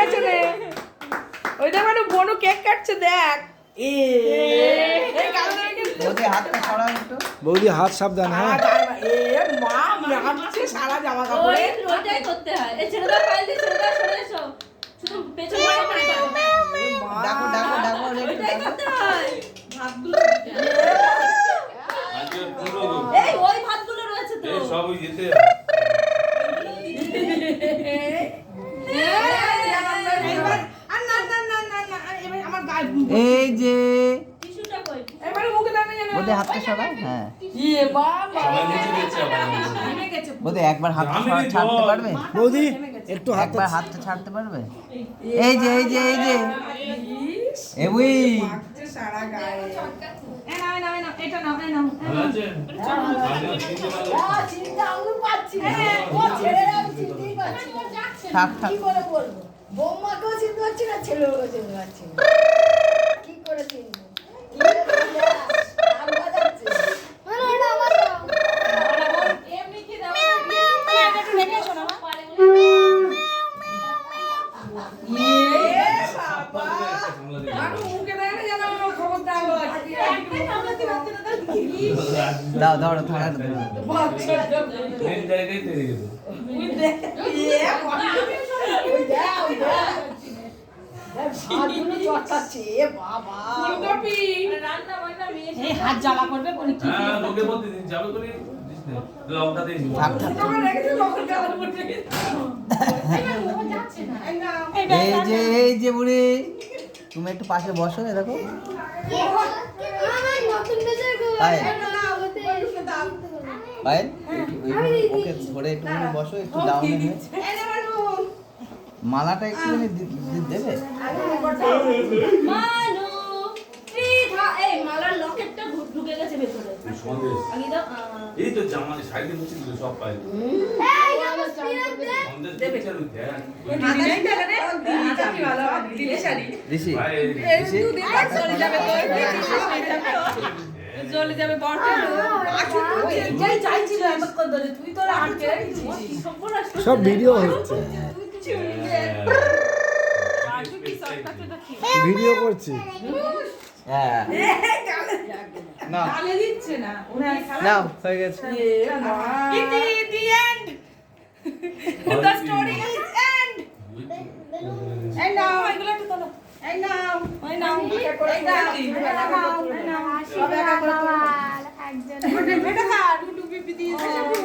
গেছে রে। ওই দেখ মানে বনু কেক কাটছে দেখ। বৌদি হাতটা সরাও একটু। বৌদি হাত সাবধান, হ্যাঁ। মা নাচছে সারা জামা কাপড়ে। ওইটাই করতে হয়। এই ছেড়ে দাও, পাইলে ছেড়ে দাও, সরে এসো। শুধু পেছনে ডাকো ডাকো ডাকো ওইটাই করতে হয়। ভাতগুলো আজকে পুরো এই ওই ভাতগুলো রয়েছে তো। এই সব যেতে এই যে টিস্যুটা কই? এবারে মুখে দাও না যেন। বৌদি হাতটা সরাও। হ্যাঁ ইয়ে বাবা। সবাই নিচে দিচ্ছে আবার নেমে গেছে। বৌদি একবার হাতটা আমি ছাড়তে জল। পারবে? বৌদি একটু হাত একবার হাতটা ছাড়তে পারবে? এই যে এই যে এই যে এবুই মাখছে সারা গায়ে। এই নাও, এই নাও, এই নাও, এটা নাও, এই নাও। ভালো আছে চিন্তা আমি পাচ্ছি না। ও ছেলেরা আমি চিনতেই পাচ্ছি না। থাক থাক কি করে বলবো? বৌমাকেও চিনতে পারছি না, ছেলেকেও চিনতে পারছি না। কি করে চিনবো? কি করে চিনবো? নাম বাজাচ্ছে। এমনি কি দাও? একটু রেখে এসো না, মা। বাবা। আর মুখে দাও না যেন আমার খবর দাও। দাও দাও থাকা বাচ্চাটা। মেন জায়গায় তেরে গেল ইয়ে বাবা। ওই দেখ, ওই দেখ। ভাতগুলো চটকাচ্ছে, এ বাবা। ফুলকপি। রান্না বান্না মেয়ে এই হাত জ্বালা করবে কোন কি? হ্যাঁ লোকে বলতে দিন যাবে করে দিস না লঙ্কা দিয়ে দিন থাক থাক তোমরা রেখেছো তখন গাল পড়ে গেছে। এই নাও। এই যে বুড়ি তুমি একটু পাশে বসো। এ দেখো পায়েল পায়েল ওকে ধরে একটুখানি বসো, একটু ডাউনে হয়ে। এই নে মানু। মালাটা একটুখানি দেবে? মানু ত্রিধা এই মালার লকেটটা ঢুকে গেছে ভেতরে। সন্দেশ আগে দাও। এই তো জামা সাইডে মুছে দিল সব পাই সন্দেশ দেবে চলু দেখ ডিজাইন টাকা রে। আচ্ছা কি ভালো দিলে শাড়ি। ঋষি এই দুদিন আর চলে যাবে তো। চলে যাবে বড়টা। যেই চাইছিল এতক্ষণ ধরে তুই তো আটকে রেখেছিস। সব ভিডিও হচ্ছে, ভিডিও করছি। হ্যাঁ না গালে দিচ্ছে না। ওরা নাও হয়ে গেছে। the end. The story is end. এই নাও এগুলো একটু তোলো। এই নাও, এই নাও, এই নাও, এই নাও। সব একা করে তোলো। এটা খা, টুটু পিপি দিয়েছে টুটু।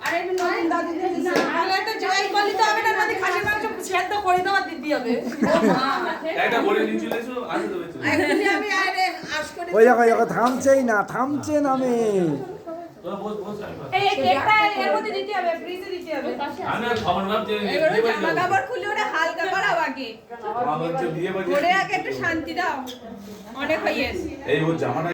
আরে এটা নতুন দাদি দিয়েছে। তাহলে তো জয় বলি তো হবে না, নদী খাসির মাংস সেদ্ধ করে দেওয়া দিতে হবে। একটা বলে নিয়ে চলে এসো আসে দেবে চলে এখনই আমি আরে আশ করে ওই দেখো দেখো থামছেই না, থামছে নামে। তোরা বস বস আমি পাস। এই কেকটা এর মধ্যে দিতে হবে, ফ্রিজে দিতে হবে। আমি আর খবর ভাবছি এবারে বিয়ে বাড়ি জামা যাবো। কাপড় খুলে ওটা হালকা করাও আগে। মা বলছে বিয়ে বাড়ি ওরে আগে একটু শান্তি দাও। অনেক হয়েছে। এই ওর জামাটা